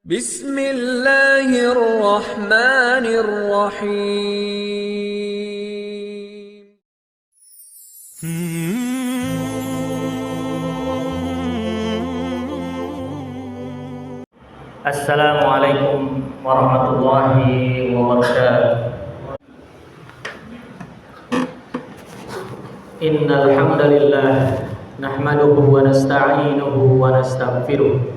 Bismillahirrahmanirrahim. Assalamualaikum warahmatullahi wabarakatuh. Innal hamdalillah nahmaduhu wa nasta'inuhu wa nastaghfiruh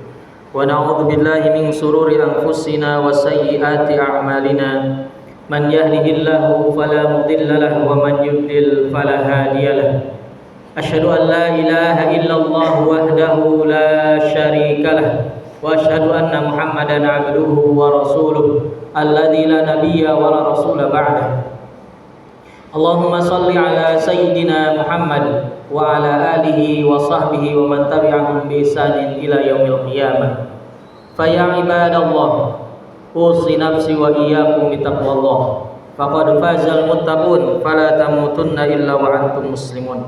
wa na'udzu billahi min shururi anfusina wa sayyiati a'malina. Man yahdihillahu fala mudilla lahu wa man yudlil fala hadiyalah. Asyhadu an la ilaha illallah wahdahu la syarika lah wa asyhadu anna Muhammadan abduhu wa rasuluh alladzi la nabiyya wa la rasula ba'dah. Allahumma salli ala sayyidina Muhammad wa ala alihi wa sahbihi wa man tabi'ahum bi ihsanin ila yaumil qiyamah. Fa ya ibadallah, usi nafsi wa iyyakum bi taqwallah. Faqad fazal muttaqun fala tamutunna illa wa antum muslimun.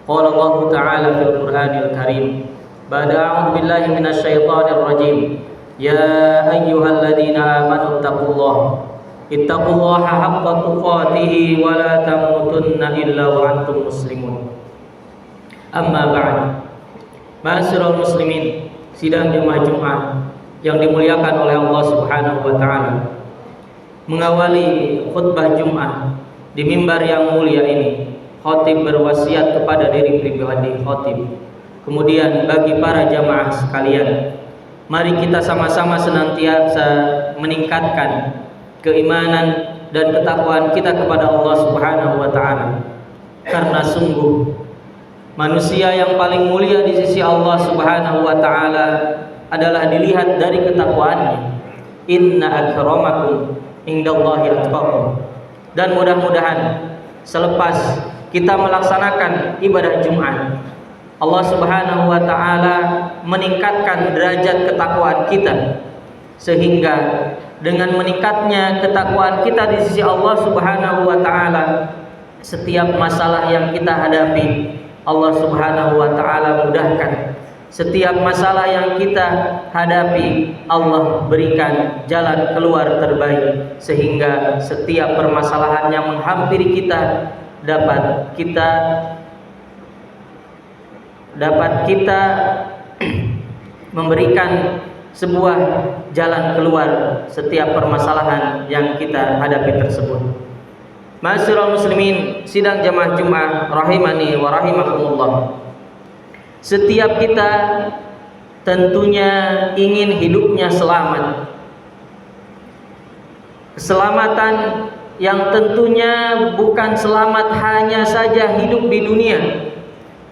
Qala Allah ta'ala fil Qur'anil Karim. Ba'da a'udzu billahi minasyaitonir rajim. Ya ayyuhalladzina amanu taqullaha ittaqullaha haqqa tuqatih wa la tamutunna illa wa antum muslimun. Amma ba'd. Ma'asyiral muslimin, sidang jemaah Jumat yang dimuliakan oleh Allah Subhanahu wa taala. Mengawali khutbah Jumat di mimbar yang mulia ini, khatib berwasiat kepada diri pribadi khatib. Kemudian bagi para jamaah sekalian, mari kita sama-sama senantiasa meningkatkan keimanan dan ketakwaan kita kepada Allah Subhanahu wa taala. Karena sungguh manusia yang paling mulia di sisi Allah Subhanahu wa taala adalah dilihat dari ketakwaannya. Inna akramakum indallahi atqakum. Dan mudah-mudahan selepas kita melaksanakan ibadah Jumat, Allah Subhanahu wa taala meningkatkan derajat ketakwaan kita, sehingga dengan meningkatnya ketakwaan kita di sisi Allah Subhanahu wa taala, setiap masalah yang kita hadapi Allah Subhanahu wa taala mudahkan. Setiap masalah yang kita hadapi Allah berikan jalan keluar terbaik, sehingga setiap permasalahan yang menghampiri kita dapat kita memberikan sebuah jalan keluar setiap permasalahan yang kita hadapi tersebut. Ma'asyiral muslimin, sidang jamaah Jumat rahimani wa rahimakumullah. Setiap kita tentunya ingin hidupnya selamat. Keselamatan yang tentunya bukan selamat hanya saja hidup di dunia,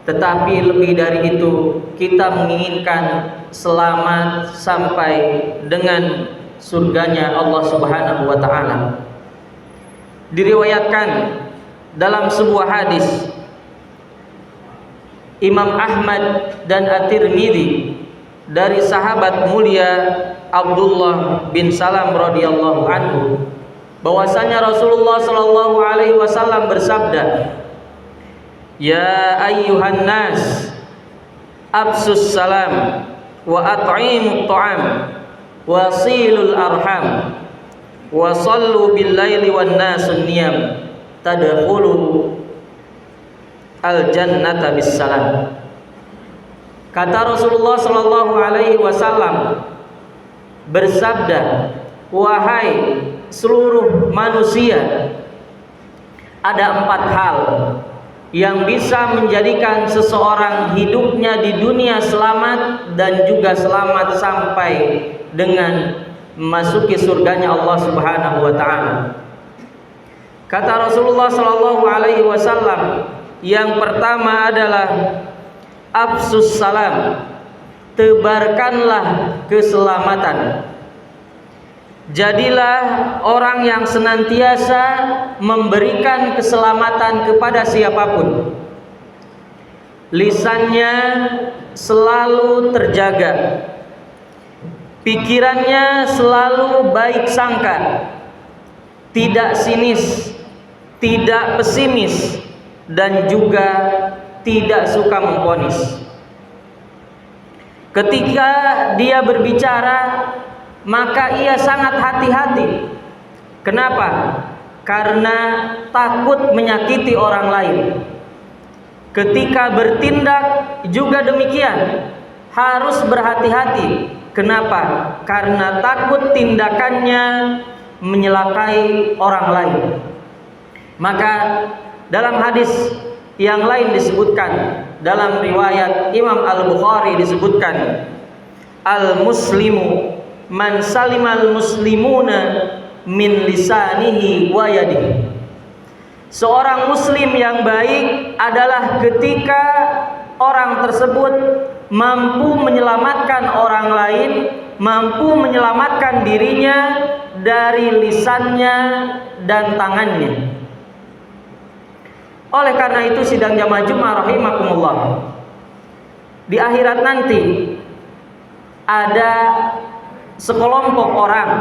tetapi lebih dari itu kita menginginkan selamat sampai dengan surganya Allah Subhanahu wa taala. Diriwayatkan dalam sebuah hadis Imam Ahmad dan At-Tirmidzi dari sahabat mulia Abdullah bin Salam radhiyallahu anhu, bahwasanya Rasulullah sallallahu alaihi wasallam bersabda, "Ya ayyuhan nas, absus salam wa at'imut ta'am wa silul arham wa sallu bil laili wan nasun niyam tadkhulu al jannata bis salam." Kata Rasulullah sallallahu alaihi wasallam bersabda, "Wahai seluruh manusia, ada 4 hal yang bisa menjadikan seseorang hidupnya di dunia selamat dan juga selamat sampai dengan memasuki surganya Allah Subhanahu wa taala." Kata Rasulullah sallallahu alaihi wasallam, yang pertama adalah afsus salam, tebarkanlah keselamatan. Jadilah orang yang senantiasa memberikan keselamatan kepada siapapun. Lisannya selalu terjaga, pikirannya selalu baik sangka, tidak sinis, tidak pesimis, dan juga tidak suka memvonis. Ketika dia berbicara, maka ia sangat hati-hati. Kenapa? Karena takut menyakiti orang lain. Ketika bertindak juga demikian, harus berhati-hati. Kenapa? Karena takut tindakannya menyelakai orang lain. Maka dalam hadis yang lain disebutkan, dalam riwayat Imam Al-Bukhari disebutkan, al-muslimu man salimal muslimuna min lisanihi wa yadihi. Seorang muslim yang baik adalah ketika orang tersebut mampu menyelamatkan orang lain, mampu menyelamatkan dirinya dari lisannya dan tangannya. Oleh karena itu sidang jamaah Jumat rahimakumullah, di akhirat nanti ada sekelompok orang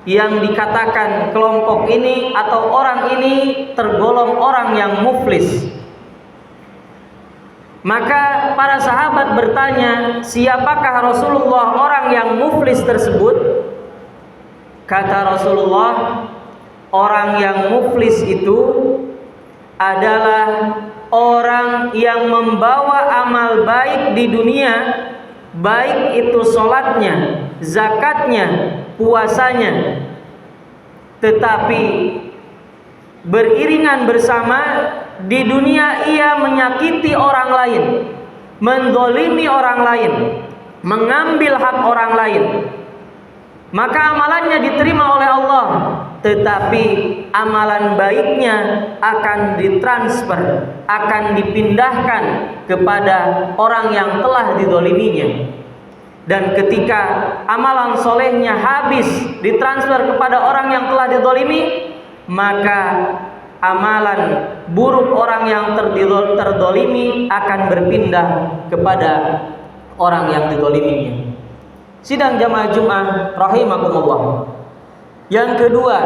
yang dikatakan kelompok ini atau orang ini tergolong orang yang muflis. Maka para sahabat bertanya, siapakah Rasulullah orang yang muflis tersebut? Kata Rasulullah, orang yang muflis itu adalah orang yang membawa amal baik di dunia, baik itu sholatnya, zakatnya, puasanya, tetapi beriringan bersama di dunia ia menyakiti orang lain, menzalimi orang lain, mengambil hak orang lain. Maka amalannya diterima oleh Allah, tetapi amalan baiknya akan ditransfer, akan dipindahkan kepada orang yang telah dizaliminya. Dan ketika amalan solehnya habis ditransfer kepada orang yang telah dizalimi, maka amalan buruk orang yang terzalimi akan berpindah kepada orang yang dizaliminya. Sidang jamaah Jumat rahimakumullah. Yang kedua,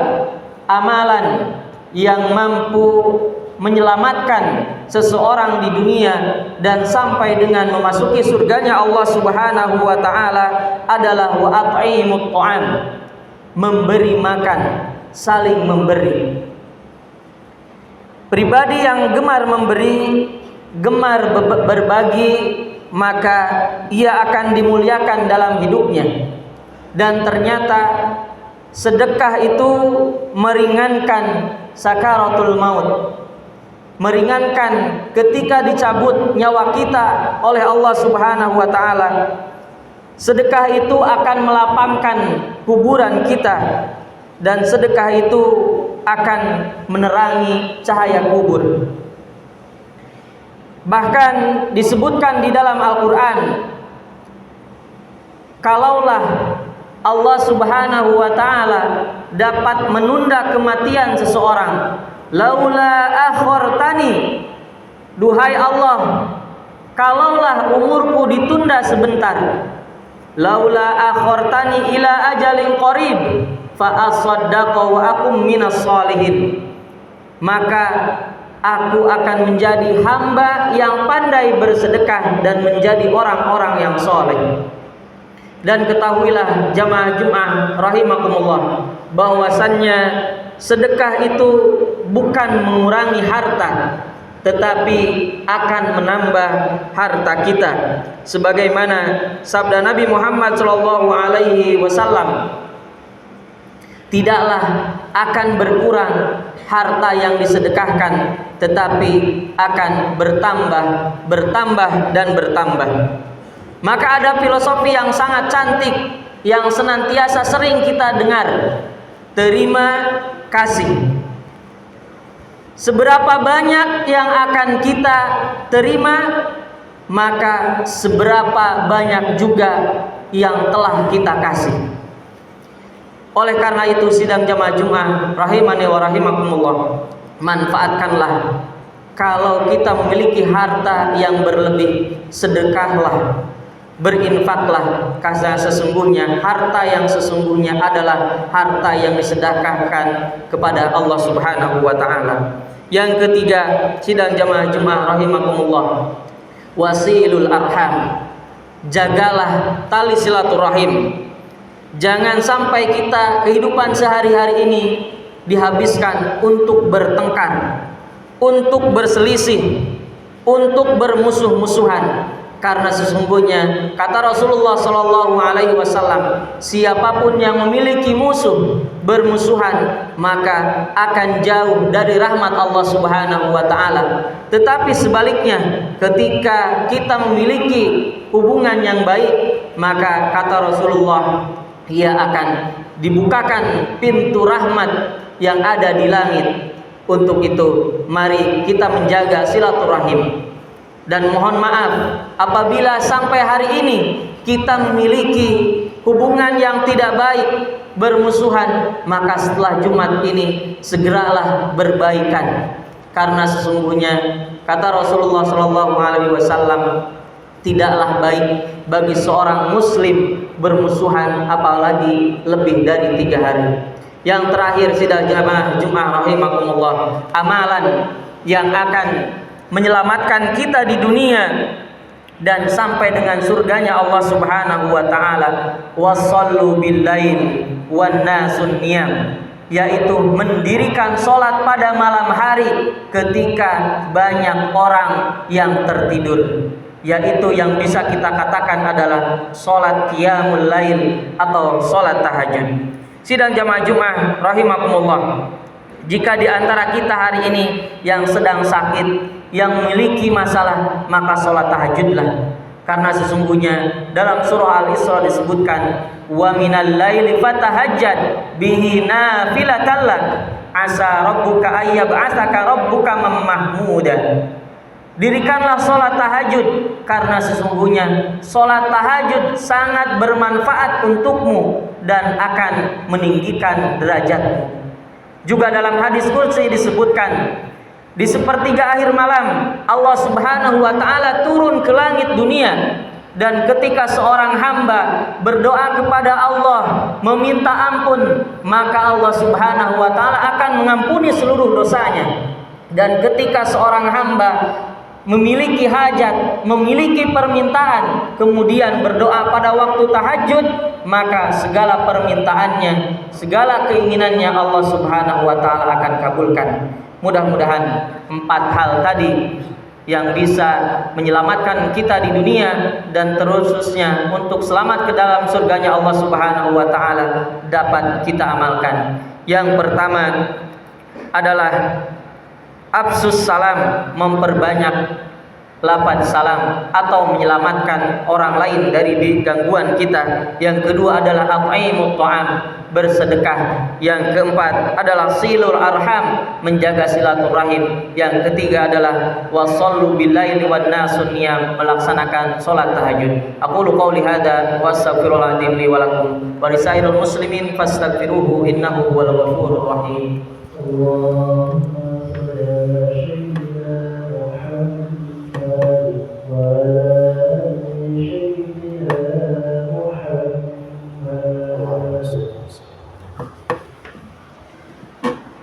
amalan yang mampu menyelamatkan seseorang di dunia dan sampai dengan memasuki surganya Allah Subhanahu wa taala adalah wa at'imut ta'am, memberi makan, saling memberi. Pribadi yang gemar memberi, gemar berbagi, maka ia akan dimuliakan dalam hidupnya. Dan ternyata sedekah itu meringankan sakaratul maut, meringankan ketika dicabut nyawa kita oleh Allah Subhanahu wa taala. Sedekah itu akan melapangkan kuburan kita, dan sedekah itu akan menerangi cahaya kubur. Bahkan disebutkan di dalam Al-Quran, kalaulah Allah Subhanahu wa ta'ala dapat menunda kematian seseorang, laula akhartani, duhai Allah, kalaulah umurku ditunda sebentar, laula akhartani ila ajalin qarib fa asaddaqa wa akum minas sholihin, maka aku akan menjadi hamba yang pandai bersedekah dan menjadi orang-orang yang soleh. Dan ketahuilah jamaah Jumat rahimakumullah, bahwasannya sedekah itu bukan mengurangi harta, tetapi akan menambah harta kita. Sebagaimana sabda Nabi Muhammad SAW, tidaklah akan berkurang harta yang disedekahkan, tetapi akan bertambah dan bertambah. Maka ada filosofi yang sangat cantik yang senantiasa sering kita dengar, terima kasih. Seberapa banyak yang akan kita terima, maka seberapa banyak juga yang telah kita kasih. Oleh karena itu sidang jamaah Jumat rahimani wa rahimakumullah, manfaatkanlah. Kalau kita memiliki harta yang berlebih, sedekahlah, berinfaklah, karena sesungguhnya harta yang sesungguhnya adalah harta yang disedekahkan kepada Allah Subhanahu wa taala. Yang ketiga, sidang jamaah Jumat rahimakumullah, wasilul arham, jagalah tali silaturahim. Jangan sampai kita kehidupan sehari-hari ini dihabiskan untuk bertengkar, untuk berselisih, untuk bermusuh-musuhan. Karena sesungguhnya kata Rasulullah Shallallahu Alaihi Wasallam, siapapun yang memiliki musuh bermusuhan maka akan jauh dari rahmat Allah Subhanahu Wa Taala. Tetapi sebaliknya, ketika kita memiliki hubungan yang baik, maka kata Rasulullah, ia akan dibukakan pintu rahmat yang ada di langit. Untuk itu, mari kita menjaga silaturahim. Dan mohon maaf apabila sampai hari ini kita memiliki hubungan yang tidak baik, bermusuhan, maka setelah Jumat ini segeralah berbaikan. Karena sesungguhnya kata Rasulullah SAW, tidaklah baik bagi seorang muslim bermusuhan apalagi lebih dari 3 hari. Yang terakhir, sidang jamaah Jumat rahimakumullah, amalan yang akan menyelamatkan kita di dunia dan sampai dengan surganya Allah Subhanahu wa taala, wasallu billail wan nasun niyam, yaitu mendirikan salat pada malam hari ketika banyak orang yang tertidur, yaitu yang bisa kita katakan adalah salat qiyamul lail atau salat tahajud. Sidang jamaah Jumat rahimakumullah, jika di antara kita hari ini yang sedang sakit, yang memiliki masalah, maka sholat tahajudlah. Karena sesungguhnya dalam surah Al-Isra disebutkan, wa minal laili fatahajjad bihi nafilatan lak asa rabbuka ayyab'atsaka rabbuka mahmuda. Dirikanlah sholat tahajud, karena sesungguhnya sholat tahajud sangat bermanfaat untukmu dan akan meninggikan derajatmu. Juga dalam hadis qudsi disebutkan, di sepertiga akhir malam Allah Subhanahu wa taala turun ke langit dunia, dan ketika seorang hamba berdoa kepada Allah meminta ampun, maka Allah Subhanahu wa taala akan mengampuni seluruh dosanya. Dan ketika seorang hamba memiliki hajat, memiliki permintaan, kemudian berdoa pada waktu tahajud, maka segala permintaannya, segala keinginannya Allah Subhanahu wa taala akan kabulkan. Mudah-mudahan 4 hal tadi yang bisa menyelamatkan kita di dunia dan terkhususnya untuk selamat ke dalam surganya Allah Subhanahu wa taala dapat kita amalkan. Yang pertama adalah afsus salam, memperbanyak lafaz salam atau menyelamatkan orang lain dari gangguan kita. Yang kedua adalah at'imut ta'am, bersedekah. Yang keempat adalah silul arham, menjaga silaturahim. Yang ketiga adalah wasallu billaili wan nasun niyam, melaksanakan salat tahajud. Aqulu qouli hadza wa astaghfirullahaladzim li wa lakum wa lisairil muslimin fastaghfiruhu innahu huwal ghafurur rahim.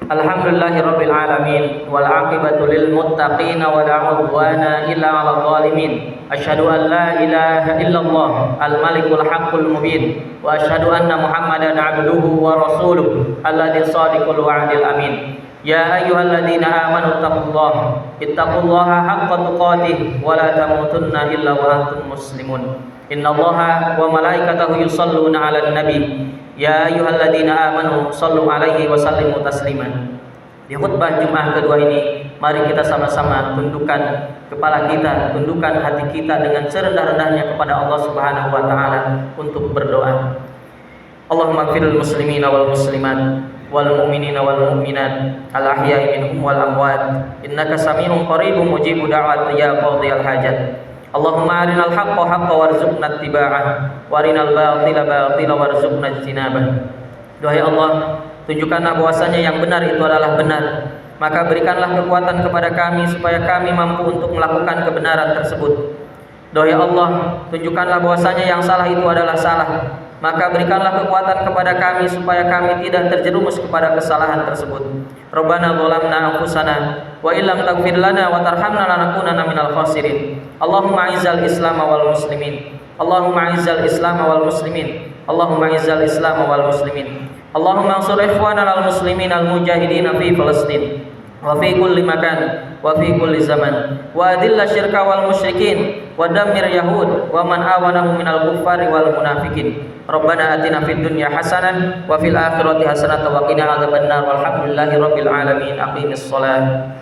Alhamdulillahirabbil alamin wal aqibatu lil muttaqin wa la udwana illa 'alal zalimin. Asyhadu an la ilaha illallah al malikul haqqul mubin wa asyhadu anna Muhammadan 'abduhu wa rasuluh alladzi shadiqul wa'dil amin. Ya ayyuhalladzina amanu ittaqullaha haqqa tuqatih wa la tamutunna illa wa antum muslimun. Innallaha wa malaikatahu yusholluna 'alan nabi. Ya ayyuhalladzina amanu shallu 'alaihi wa sallimu taslima. Di khutbah Jumat kedua ini, mari kita sama-sama tundukkan kepala kita, tundukkan hati kita dengan serendah-rendahnya kepada Allah Subhanahu wa taala untuk berdoa. Allahumma ighfiril muslimina wal muslimat wal mu'minina wal mu'minat al ahya'i minhum wal amwat innaka sami'un qaribun mujibud da'wat ya qadhiyal hajat. Allahumma arinal haqqa haqqa warzuqna ittiba'ah wa arinal batila batila warzuqna ijtinabah. Duhai Allah, tunjukkanlah bahwasanya yang benar itu adalah benar, maka berikanlah kekuatan kepada kami supaya kami mampu untuk melakukan kebenaran tersebut. Duhai Allah, tunjukkanlah bahwasanya yang salah itu adalah salah, maka berikanlah kekuatan kepada kami supaya kami tidak terjerumus kepada kesalahan tersebut. Rabbana zalamna anfusana wa illam taghfir lana wa tarhamna lanakunanna minal khasirin. Allahumma izzal Islam wal muslimin. Allahumma izzal Islam wal muslimin Allahumma izzal Islam wal muslimin. Allahumma ansur ikhwanana al-muslimin al-mujahidin fi Palestin wa fi kulli makan wa fi kulli zaman wa adilla syirka wal musyrikin wa dammir yahud wa man awanahum minal kuffari wal munafikin. Rabbana atina fid dunya hasanah wa fil akhirati hasanah wa qina adzabannar. Walhamdulillahi rabbil alamin. Aqimis shalah.